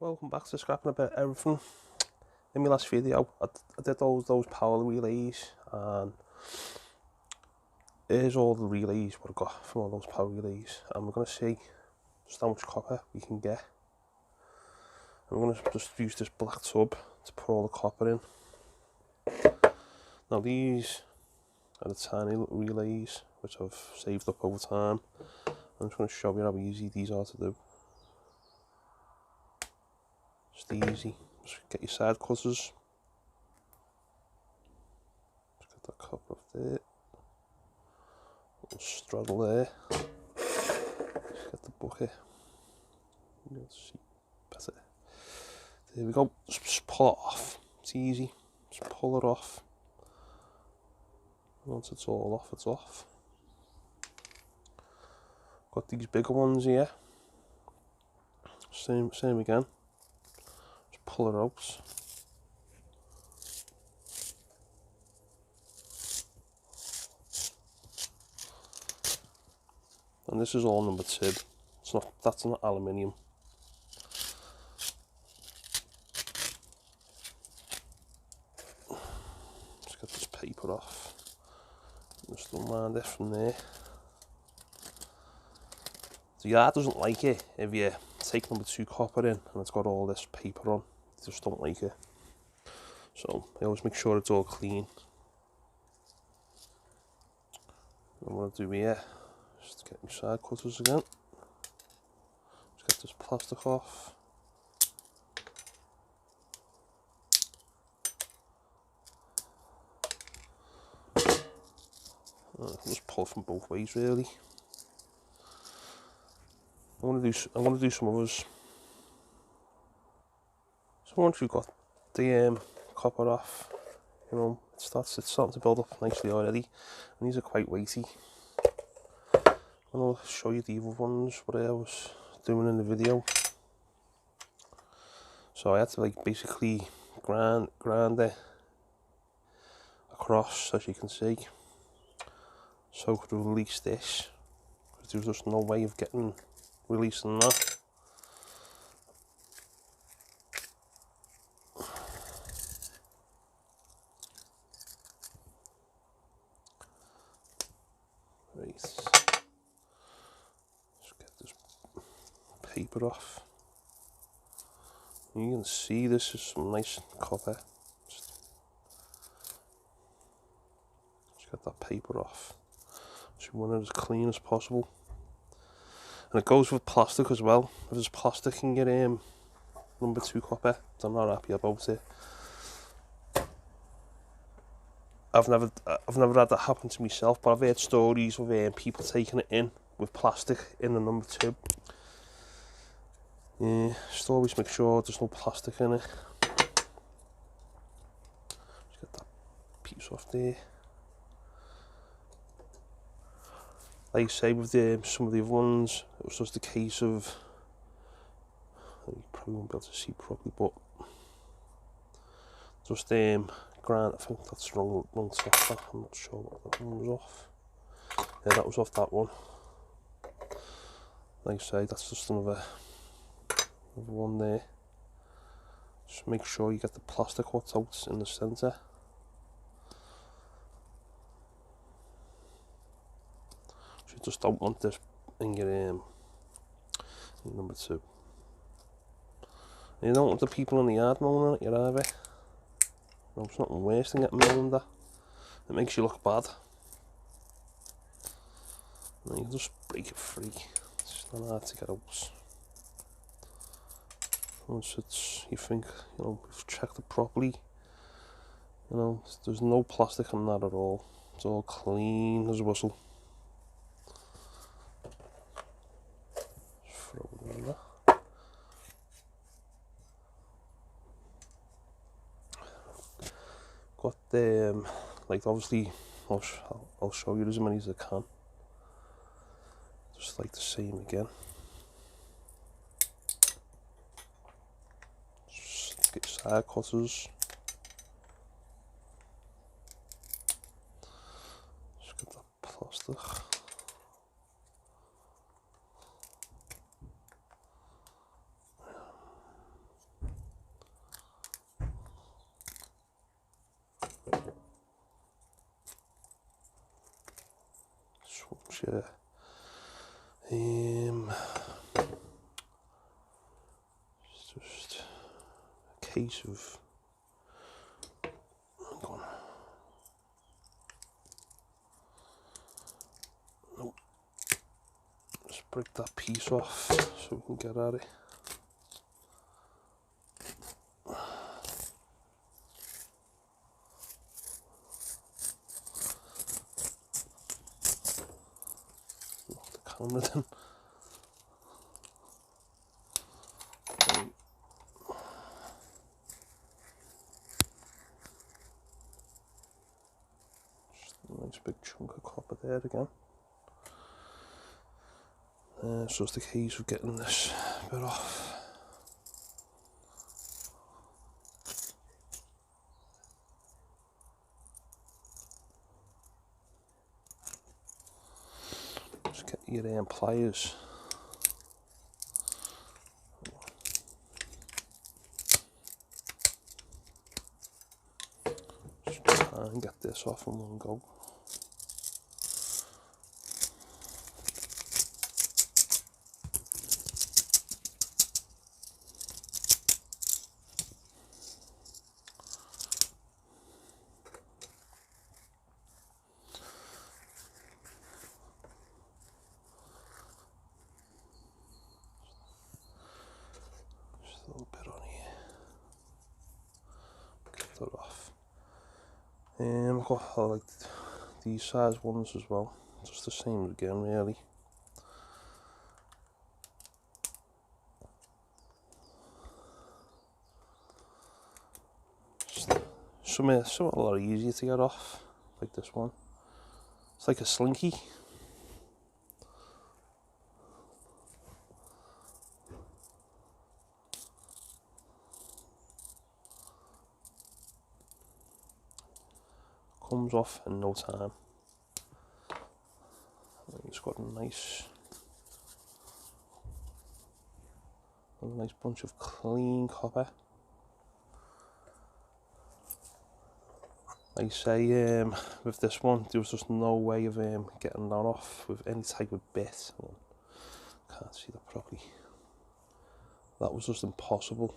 Welcome back to Scrapping About Everything. In my last video, I did those power relays, and here's all the relays what I got from all those power relays, and we're going to see just how much copper we can get. And we're going to just use this black tub to put all the copper in. Now these are the tiny little relays which I've saved up over time. I'm just going to show you how easy these are to do. Just easy. Just get your side cutters. Just get that copper off there. Little straddle there. Just get the bucket. You'll see better. There we go. Just pull it off. It's easy. Just pull it off. Once it's all off, it's off. Got these bigger ones here. Same again. Just pull it out. And this is all number 2. That's not aluminium. Just get this paper off. Just unwind it from there. The yard doesn't like it if you take number 2 copper in and it's got all this paper on. They just don't like it. So I always make sure it's all clean. And what I do here, just get my side cutters again. Just get this plastic off. Just pull from both ways really. I'm gonna do some others. So once you've got the copper off, you know, it's starting to build up nicely already, and these are quite weighty. And I'll show you the other ones what I was doing in the video. So I had to basically grind it across, as you can see, so I could release this, because there was just no way of releasing that. Right. Just get this paper off. You can see this is some nice copper. Just get that paper off. So you want it as clean as possible. And it goes with plastic as well. If there's plastic in your number 2 copper, I'm not happy about it. I've never had that happen to myself, but I've heard stories of people taking it in with plastic in the number 2. Yeah, just always make sure there's no plastic in it. Just get that piece off there. Like I say, with some of the other ones, it was just a case of, you probably won't be able to see properly, but just grind. I think that's wrong software. I'm not sure what that one was off. Yeah, that was off that one. Like I say, that's just another one there. Just make sure you get the plastic what's out in the centre. So you just don't want this in your number 2. And you don't want the people in the yard moaning at you either. No, it's nothing worse than getting moaned at. It makes you look bad. And you can just break it free. It's not hard to get out. Once you think, you know, you've checked it properly, you know, there's no plastic in that at all. It's all clean as a whistle. Just throw it in there. Got the, obviously, I'll show you as many as I can. Just like the same again. Just get side cutters. Just get that plastic. sure. It's just a case of, hang on. Nope. Just break that piece off so we can get at it. Knock the camera then. Nice big chunk of copper there again. So it's the case of getting this bit off. Just get your pliers. Just try and get this off in one go. Just a little bit on here. Get that off. I've got like these size ones as well. Just the same again, really. Some a lot easier to get off, like this one. It's like a slinky. Comes off in no time. And it's got a nice bunch of clean copper. Like I say, with this one, there was just no way of getting that off with any type of bit. Can't see that properly. That was just impossible.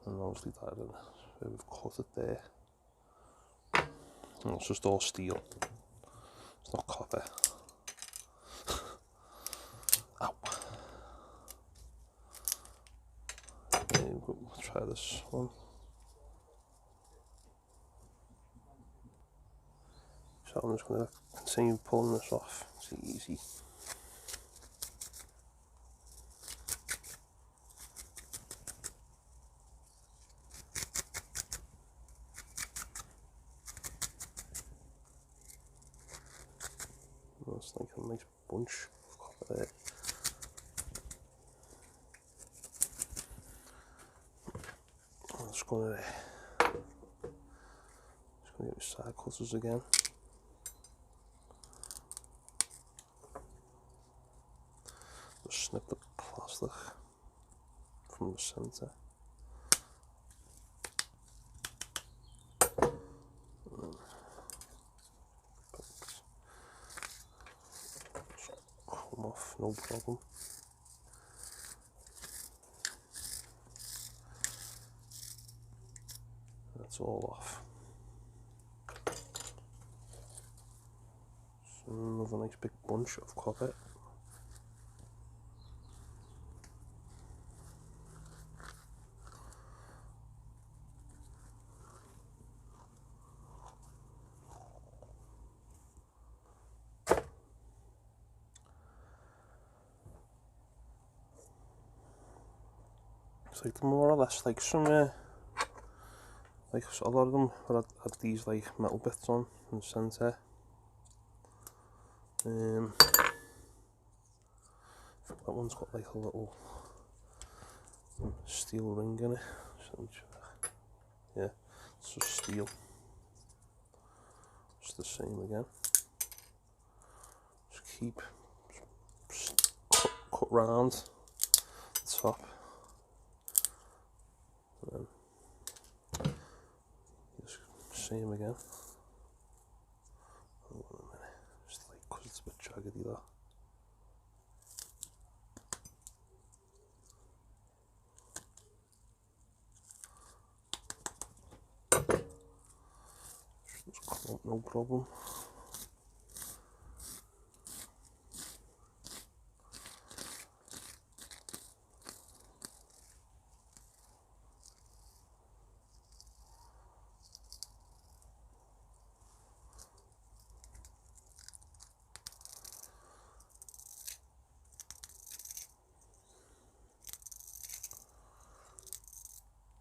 And obviously that, so we've cut it there. And it's just all steel. It's not copper. Ow. We'll try this one. So I'm just going to continue pulling this off. It's easy. That's like a nice bunch of copper there. I'm just going to get my side cutters again. Just snip the plastic from the centre. Come off, no problem. That's all off. So another nice big bunch of copper. It's like more or less like some, like a lot of them had these like metal bits on in the centre. That one's got like a little steel ring in it. So, yeah, it's just steel. It's the same again. Just keep cut round the top. And then just same again. It's a bit jaggedy that. Just come up, no problem.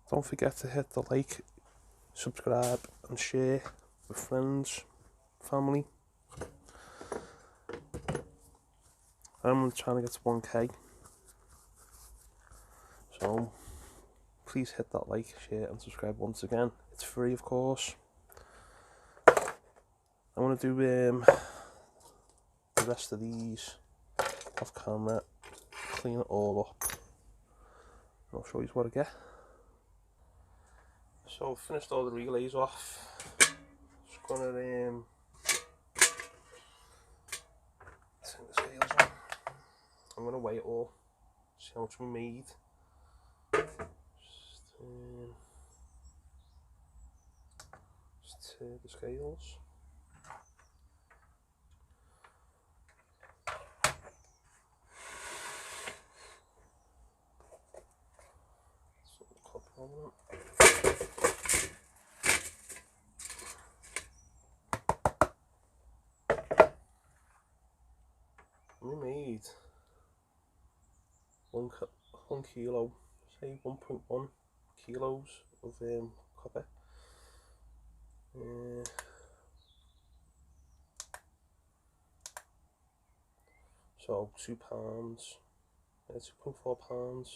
Don't forget to hit the like, subscribe and share with friends, family. I'm trying to get to 1k, so please hit that like, share and subscribe once again. It's free, of course. I want to do the rest of these off camera, clean it all up, and I'll show you what I get. So I've finished all the relays off. Just gonna turn the scales on. I'm gonna weigh it all, see how much we made. Just turn the scales. So copper on it. We made 1 kilo, say 1.1 kilos of copper. So £2, 2.4 pounds.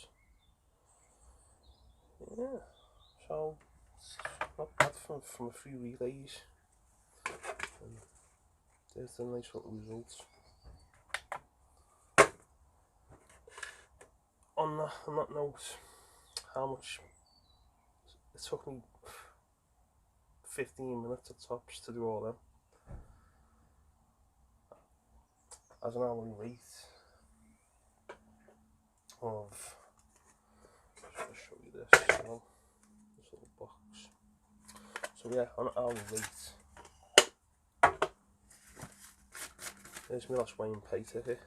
Yeah, so it's not bad from a few relays. And there's the nice little results. On that note, how much it took me 15 minutes at tops to do all them. As an hourly rate of, I'll show you this, so, this little box. So yeah, on an hourly rate, there's my last weighing paper here,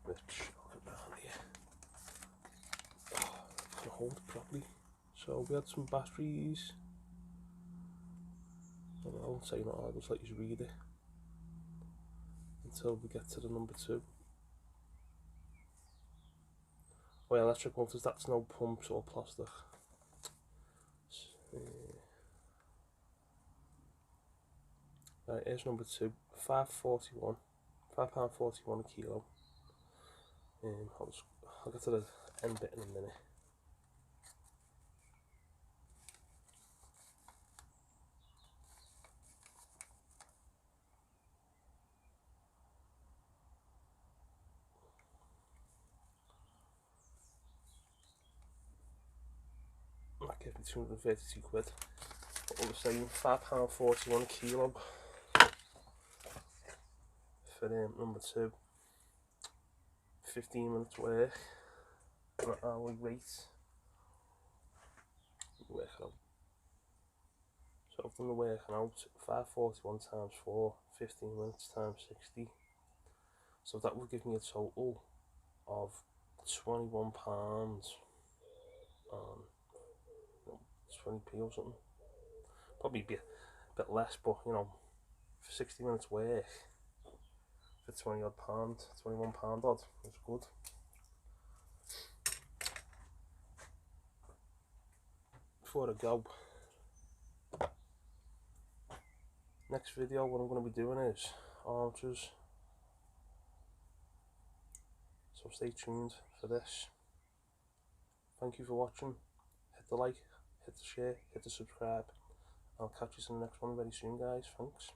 which I'll get down here. Oh, can hold it properly. So we had some batteries. I won't say not, I'll just let you read it until we get to the number 2. Oh yeah, electric motors, that's no pumps or plastic. Right, here's number 2, £5.41 a kilo. I'll get to the end bit in a minute. That gives me 232 quid. But all the same, £5.41 a kilo for number 2. 15 minutes work on an hourly rate. Work it out. So I've done the working out. 541 times 4, 15 minutes times 60. So that will give me a total of £21 and 20p or something. Probably be a bit less, but you know, for 60 minutes work for £20 odd, £21 odd, it's good. Before I go, next video what I'm going to be doing is arches, so stay tuned for this. Thank you for watching. Hit the like, hit the share, hit the subscribe. I'll catch you in the next one very soon, guys. Thanks.